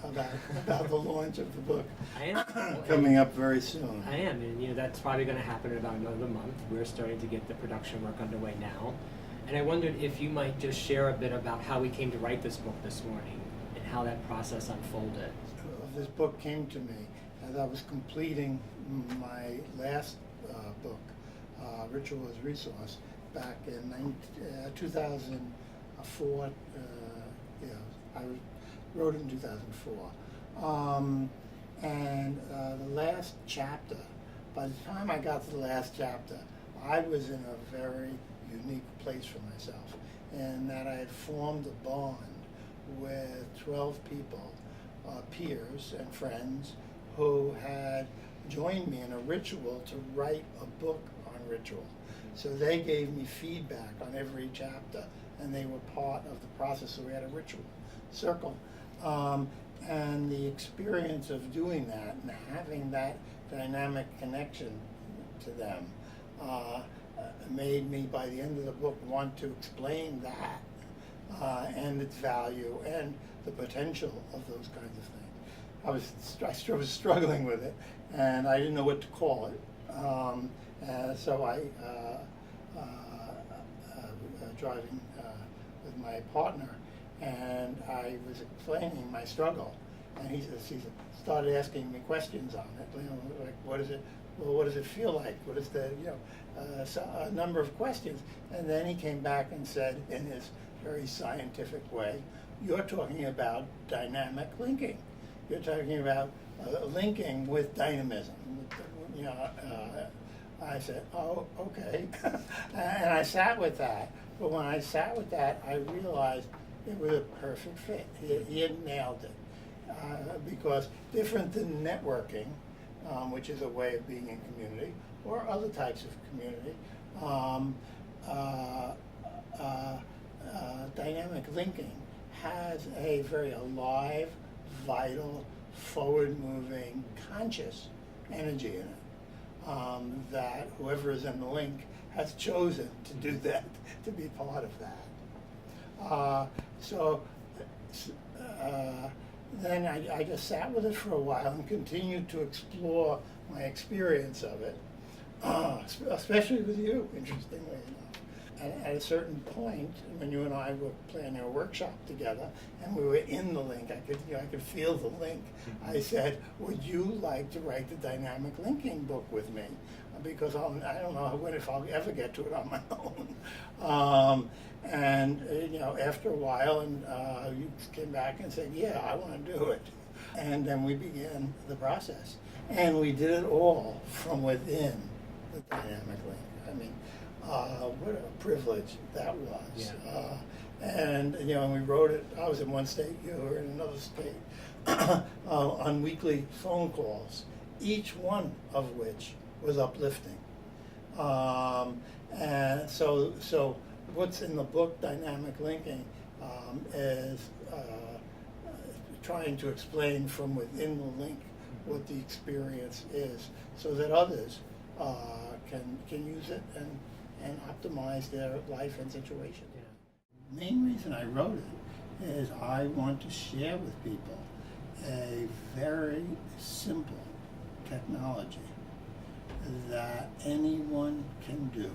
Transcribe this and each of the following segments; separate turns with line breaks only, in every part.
about the launch of the book.
I am.
Coming up very soon.
I am, and that's probably going to happen in about another month. We're starting to get the production work underway now. And I wondered if you might just share a bit about how we came to write this book this morning and how that process unfolded.
This book came to me as I was completing my last book, Ritual as Resource, back in 2004. I wrote it in 2004. And the last chapter, by the time I got to the last chapter, I was in a very unique place for myself, in that I had formed a bond with 12 people, peers and friends, who had joined me in a ritual to write a book on ritual. So they gave me feedback on every chapter, and they were part of the process. So we had a ritual circle. And the experience of doing that and having that dynamic connection to them made me, by the end of the book, want to explain that and its value and the potential of those kinds of things. I was struggling with it, and I didn't know what to call it. So I, driving with my partner, and I was explaining my struggle, and he started asking me questions on it. Like, what is it? Well, what does it feel like? What is the, a number of questions. And then he came back and said, in his very scientific way, you're talking about dynamic linking. You're talking about linking with dynamism. I said, oh, okay. And I sat with that. But when I sat with that, I realized it was a perfect fit. He had nailed it. Because different than networking, which is a way of being in community, or other types of community, dynamic linking has a very alive, vital, forward-moving, conscious energy in it, that whoever is in the link has chosen to do that, to be part of that. Then I just sat with it for a while and continued to explore my experience of it, especially with you, interestingly enough. And at a certain point, when you and I were planning a workshop together, and we were in the link, I could feel the link. I said, "Would you like to write the dynamic linking book with me? Because I don't know if I'll ever get to it on my own." After a while, and you came back and said, "Yeah, I want to do it," and then we began the process, and we did it all from within the dynamic link. I mean, what a privilege that was.
Yeah.
And we wrote it. I was in one state, you were in another state, on weekly phone calls, each one of which was uplifting. And so what's in the book, Dynamic Linking, is trying to explain from within the link what the experience is, so that others can use it and optimize their life and situation.
Yeah.
The main reason I wrote it is I want to share with people a very simple technology that anyone can do.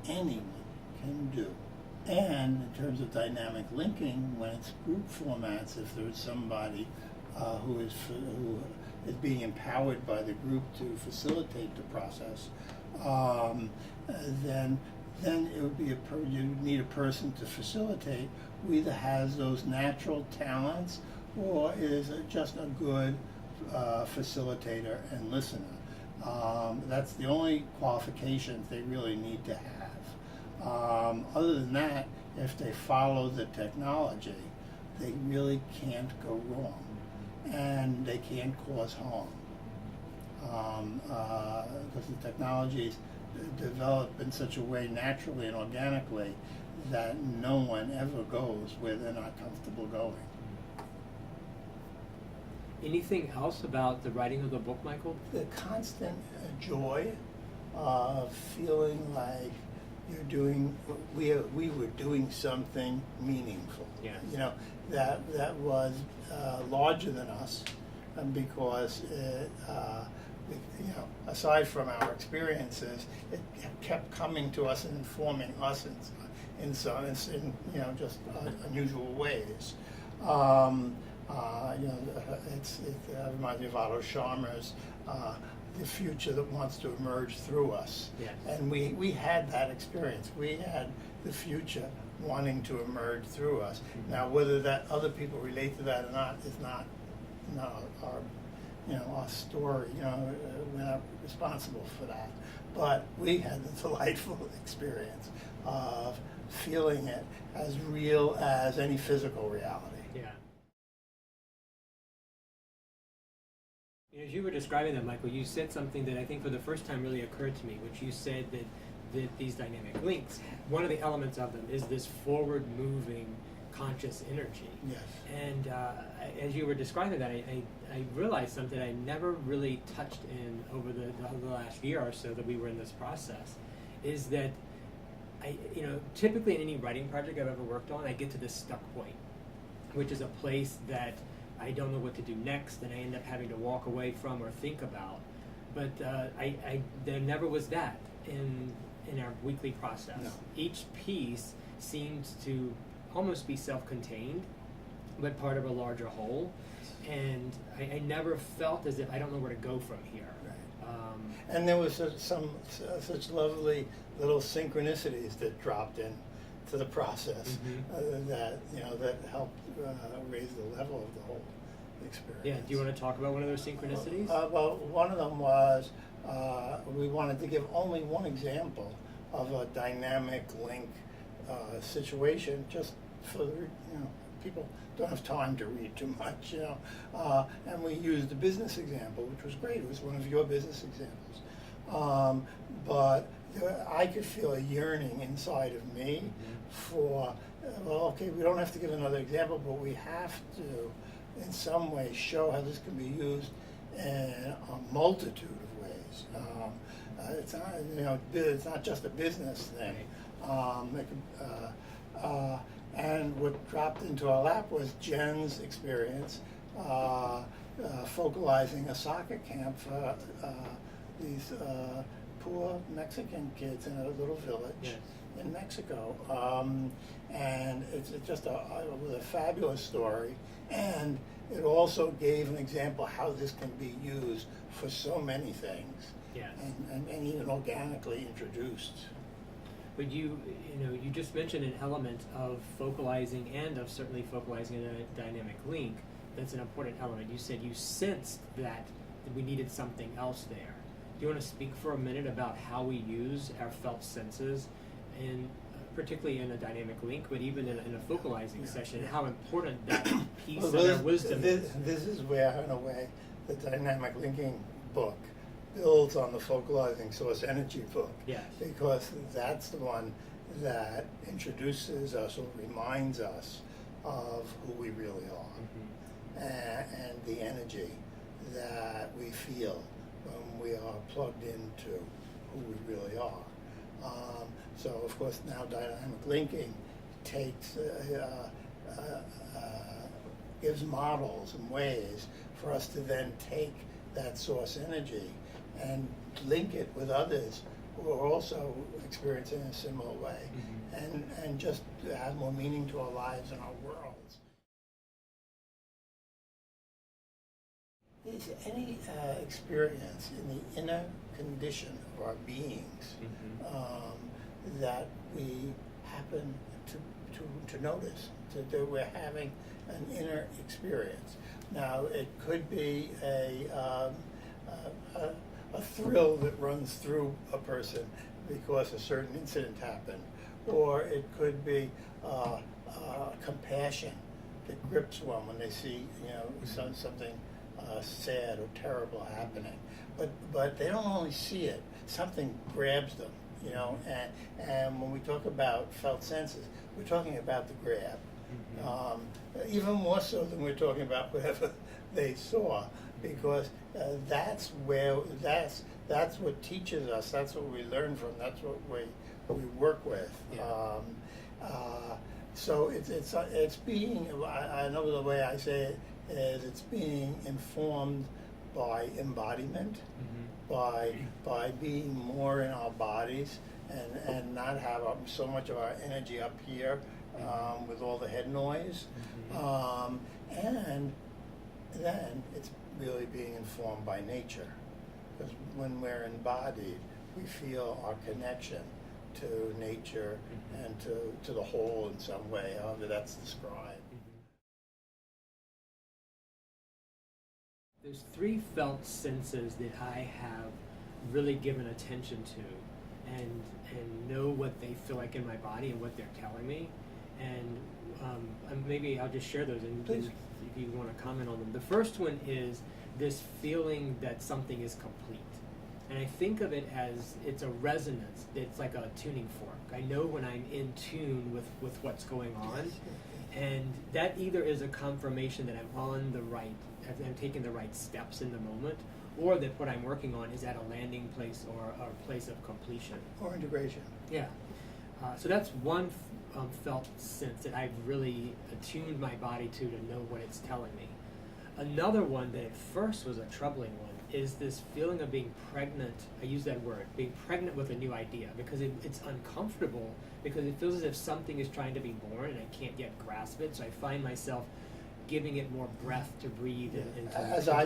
Anyone can do. And in terms of dynamic linking, when it's group formats, if there's somebody who is being empowered by the group to facilitate the process, then it would be you need a person to facilitate who either has those natural talents or is just a good facilitator and listener. That's the only qualifications they really need to have. Other than that, if they follow the technology, they really can't go wrong, and they can't cause harm. Because the technology is developed in such a way, naturally and organically, that no one ever goes where they're not comfortable going.
Anything else about the writing of the book, Michael?
The constant joy of feeling like we were doing something meaningful.
Yes.
You know, that was larger than us, because aside from our experiences, it kept coming to us and informing us in just unusual ways. It reminds me of Otto Scharmer's The Future That Wants to Emerge Through Us.
Yes.
And we had that experience. We had the future wanting to emerge through us.
Mm-hmm.
Now, whether that other people relate to that or not is not our story. We're not responsible for that. But we had the delightful experience of feeling it as real as any physical reality.
Yeah. As you were describing that, Michael, you said something that I think for the first time really occurred to me, which you said that these dynamic links, one of the elements of them is this forward-moving conscious energy.
Yes.
And as you were describing that, I realized something I never really touched in over the last year or so that we were in this process, is that typically in any writing project I've ever worked on, I get to this stuck point, which is a place that I don't know what to do next, and I end up having to walk away from or think about. But there never was that in our weekly process.
No.
Each piece seems to almost be self-contained, but part of a larger whole. And I never felt as if I don't know where to go from here.
Right. And there was such lovely little synchronicities that dropped in to the process, that helped raise the level of the whole experience.
Yeah. Do you want to talk about one of those synchronicities?
Well, one of them was we wanted to give only one example of a dynamic link situation, just for people don't have time to read too much, and we used a business example, which was great. It was one of your business examples, but I could feel a yearning inside of me for, we don't have to give another example, but we have to in some way show how this can be used in a multitude of ways. It's not just a business thing. And what dropped into our lap was Jen's experience focalizing a soccer camp for these poor Mexican kids in a little village in Mexico. And it's just a fabulous story. And it also gave an example how this can be used for so many things.
Yes.
And even organically introduced.
But you just mentioned an element of focalizing and of certainly focalizing in a dynamic link. That's an important element. You said you sensed that we needed something else there. Do you want to speak for a minute about how we use our felt senses, particularly in a dynamic link, but even in a focalizing session, how important that piece of our wisdom is?
This is where, in a way, the dynamic linking book builds on the focalizing source energy book.
Yes.
Because that's the one that introduces us or reminds us of who we really are, and the energy that we feel when we are plugged into who we really are. So of course now dynamic linking takes gives models and ways for us to then take that source energy and link it with others who are also experiencing a similar way, and just add more meaning to our lives and our worlds. Is any experience in the inner condition of our beings that we happen to notice, that we're having an inner experience? Now, it could be a thrill that runs through a person because a certain incident happened, or it could be compassion that grips one when they see something sad or terrible happening. But they don't only see it; something grabs them, And when we talk about felt senses, we're talking about the grab, even more so than we're talking about whatever they saw. Because that's what teaches us. That's what we learn from. That's what we work with.
Yeah.
So it's being, I know the way I say it is it's being informed by embodiment, by being more in our bodies and not have so much of our energy up here with all the head noise. And then it's really being informed by nature. Because when we're embodied, we feel our connection to nature and to the whole in some way, however that's described.
There's 3 felt senses that I have really given attention to and know what they feel like in my body and what they're telling me. And maybe I'll just share those and if you want to comment on them. The first one is this feeling that something is complete. And I think of it as it's a resonance. It's like a tuning fork. I know when I'm in tune with what's going on. And that either is a confirmation that I'm on the right, I'm taking the right steps in the moment, or that what I'm working on is at a landing place or a place of completion.
Or integration.
Yeah. So that's one felt sense that I've really attuned my body to know what it's telling me. Another one that at first was a troubling one is this feeling of being pregnant. I use that word, being pregnant with a new idea, because it's uncomfortable, because it feels as if something is trying to be born and I can't yet grasp it. So I find myself giving it more breath to breathe and to
as I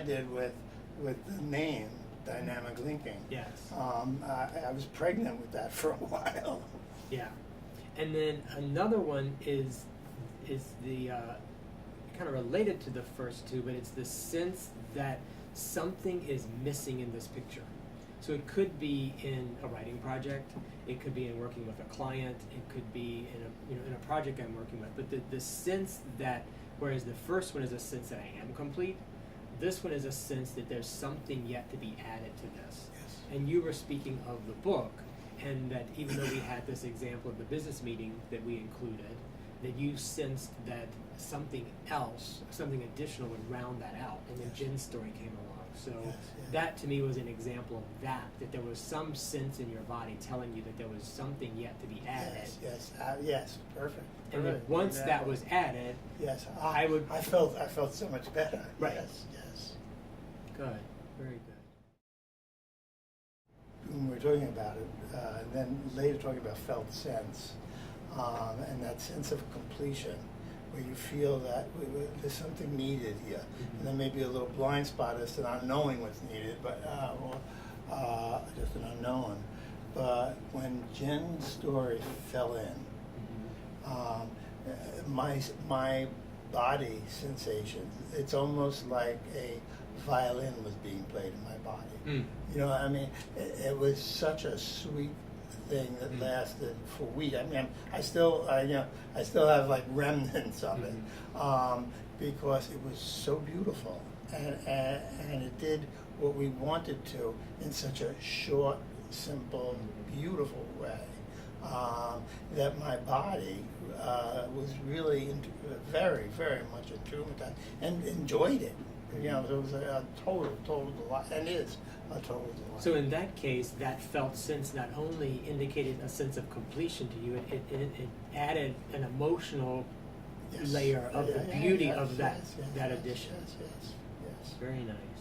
did with the name dynamic linking.
Yes.
I was pregnant with that for a while.
Yeah. And then another one is the kind of related to the first two, but it's the sense that something is missing in this picture. So it could be in a writing project, it could be in working with a client, it could be in a project I'm working with. But the sense that, whereas the first one is a sense that I am complete, this one is a sense that there's something yet to be added to this.
Yes.
And you were speaking of the book, and that even though we had this example of the business meeting that we included, that you sensed that something else, something additional would round that out, and then Jen's story came along. So that to me was an example of that there was some sense in your body telling you that there was something yet to be added.
Yes, perfect.
And then once that was added, I felt so much better. Right.
Yes.
Good, very good.
When we were talking about it, and then later talking about felt sense, and that sense of completion, where you feel that there's something needed here, and there may be a little blind spot as to not knowing what's needed, but just an unknown. But when Jen's story fell in, my body sensation, it's almost like a violin was being played in my body. You know, I mean, it was such a sweet thing that lasted for weeks. I mean, I still have like remnants of it, because it was so beautiful, and it did what we wanted to in such a short, simple, beautiful way, that my body was really very, very much in tune with that and enjoyed it. You know, it was a total delight, and is a total delight.
So in that case, that felt sense not only indicated a sense of completion to you, it added an emotional layer of the beauty of that addition.
Yes.
Very nice.